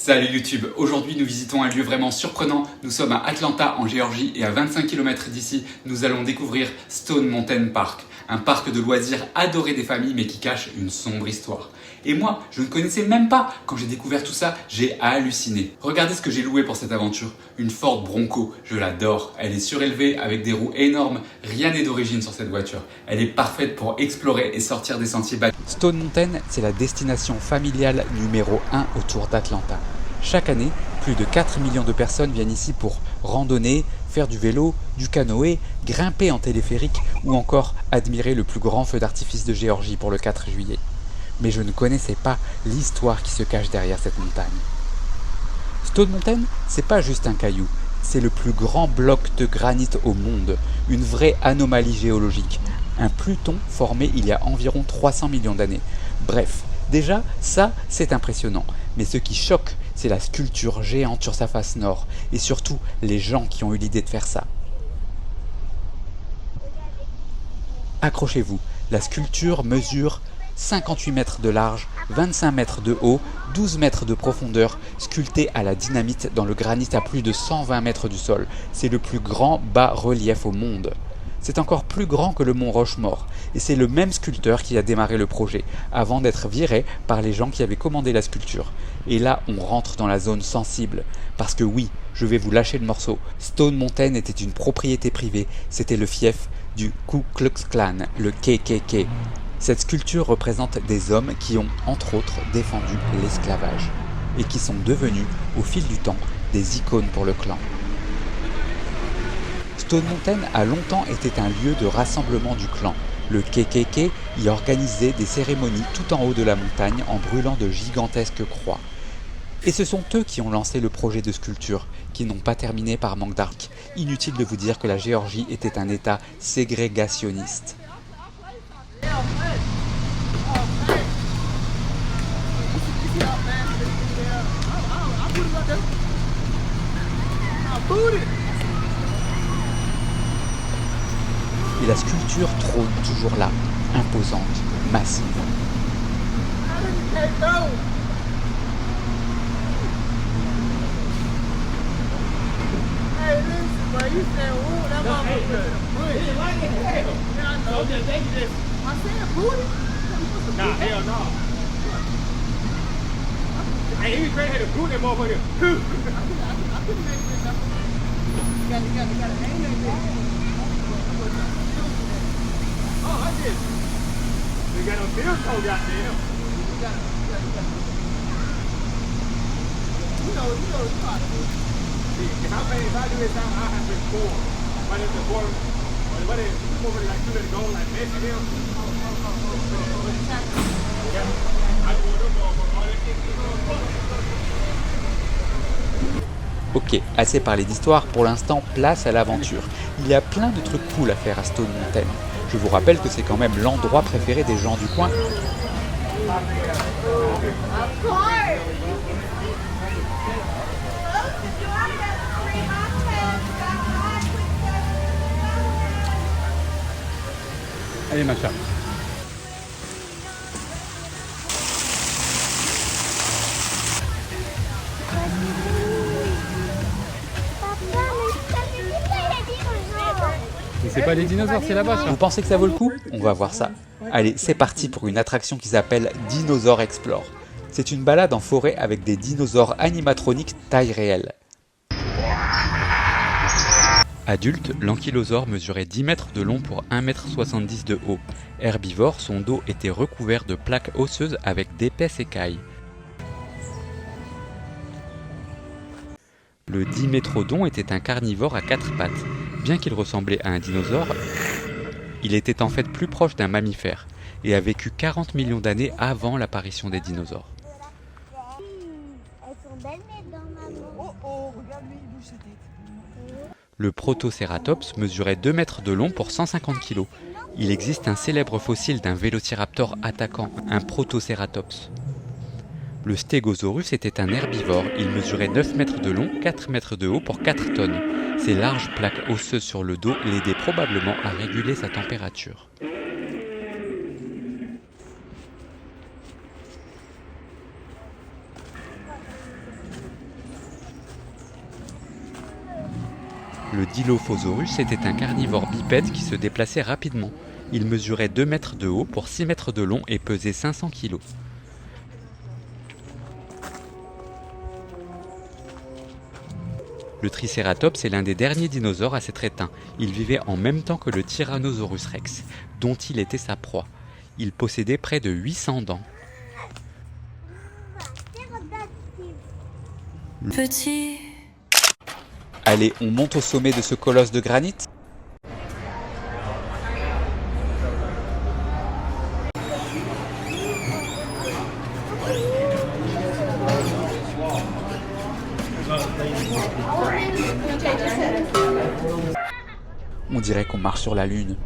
Salut YouTube, aujourd'hui nous visitons un lieu vraiment surprenant. Nous sommes à Atlanta en Géorgie et à 25 km d'ici, nous allons découvrir Stone Mountain Park, un parc de loisirs adoré des familles mais qui cache une sombre histoire. Et moi, je ne connaissais même pas. Quand j'ai découvert tout ça, j'ai halluciné. Regardez ce que j'ai loué pour cette aventure. Une Ford Bronco, je l'adore. Elle est surélevée avec des roues énormes. Rien n'est d'origine sur cette voiture. Elle est parfaite pour explorer et sortir des sentiers battus. Stone Mountain, c'est la destination familiale numéro 1 autour d'Atlanta. Chaque année, plus de 4 millions de personnes viennent ici pour randonner, faire du vélo, du canoë, grimper en téléphérique ou encore admirer le plus grand feu d'artifice de Géorgie pour le 4 juillet. Mais je ne connaissais pas l'histoire qui se cache derrière cette montagne. Stone Mountain, c'est pas juste un caillou, c'est le plus grand bloc de granit au monde, une vraie anomalie géologique, un Pluton formé il y a environ 300 millions d'années. Bref, déjà, ça, c'est impressionnant. Mais ce qui choque, c'est la sculpture géante sur sa face nord, et surtout les gens qui ont eu l'idée de faire ça. Accrochez-vous, la sculpture mesure 58 mètres de large, 25 mètres de haut, 12 mètres de profondeur, sculptée à la dynamite dans le granit à plus de 120 mètres du sol. C'est le plus grand bas-relief au monde. C'est encore plus grand que le mont Rochemort, et c'est le même sculpteur qui a démarré le projet, avant d'être viré par les gens qui avaient commandé la sculpture. Et là, on rentre dans la zone sensible, parce que oui, je vais vous lâcher le morceau, Stone Mountain était une propriété privée, c'était le fief du Ku Klux Klan, le KKK. Cette sculpture représente des hommes qui ont, entre autres, défendu l'esclavage, et qui sont devenus, au fil du temps, des icônes pour le clan. Stone Mountain a longtemps été un lieu de rassemblement du clan. Le KKK y organisait des cérémonies tout en haut de la montagne en brûlant de gigantesques croix. Et ce sont eux qui ont lancé le projet de sculpture, qui n'ont pas terminé par manque d'arc. Inutile de vous dire que la Géorgie était un État ségrégationniste. Et la sculpture trône toujours là, imposante, massive. Ok, assez parlé d'histoire, pour l'instant, place à l'aventure. Il y a plein de trucs cool à faire à Stone Mountain. Je vous rappelle que c'est quand même l'endroit préféré des gens du coin. Allez ma chère. C'est pas les dinosaures, c'est là-bas. Vous pensez que ça vaut le coup? On va voir ça. Allez, c'est parti pour une attraction qui s'appelle Dinosaur Explore. C'est une balade en forêt avec des dinosaures animatroniques taille réelle. Adulte, l'ankylosaure mesurait 10 mètres de long pour 1,70 m de haut. Herbivore, son dos était recouvert de plaques osseuses avec d'épaisses écailles. Le dimétrodon était un carnivore à 4 pattes. Bien qu'il ressemblait à un dinosaure, il était en fait plus proche d'un mammifère et a vécu 40 millions d'années avant l'apparition des dinosaures. Le Protocératops mesurait 2 mètres de long pour 150 kg. Il existe un célèbre fossile d'un vélociraptor attaquant, un Protocératops. Le Stégosaurus était un herbivore, il mesurait 9 mètres de long, 4 mètres de haut pour 4 tonnes. Ses larges plaques osseuses sur le dos l'aidaient probablement à réguler sa température. Le Dilophosaurus était un carnivore bipède qui se déplaçait rapidement. Il mesurait 2 mètres de haut pour 6 mètres de long et pesait 500 kg. Le Tricératops est l'un des derniers dinosaures à s'être éteint. Il vivait en même temps que le Tyrannosaurus rex, dont il était sa proie. Il possédait près de 800 dents. Petit. Allez, on monte au sommet de ce colosse de granit ? On dirait qu'on marche sur la lune.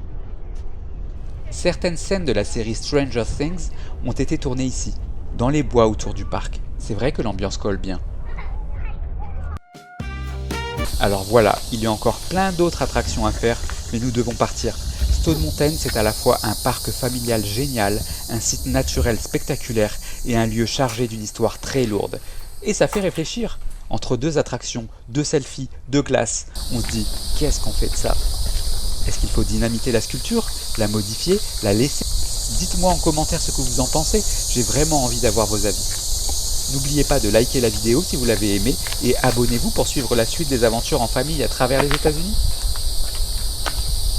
Certaines scènes de la série Stranger Things ont été tournées ici, dans les bois autour du parc. C'est vrai que l'ambiance colle bien. Alors voilà, il y a encore plein d'autres attractions à faire, mais nous devons partir. Stone Mountain, c'est à la fois un parc familial génial, un site naturel spectaculaire et un lieu chargé d'une histoire très lourde. Et ça fait réfléchir. Entre 2 attractions, 2 selfies, 2 glaces, on se dit, qu'est-ce qu'on fait de ça ? Est-ce qu'il faut dynamiter la sculpture, la modifier, la laisser ? Dites-moi en commentaire ce que vous en pensez, j'ai vraiment envie d'avoir vos avis. N'oubliez pas de liker la vidéo si vous l'avez aimée et abonnez-vous pour suivre la suite des aventures en famille à travers les États-Unis.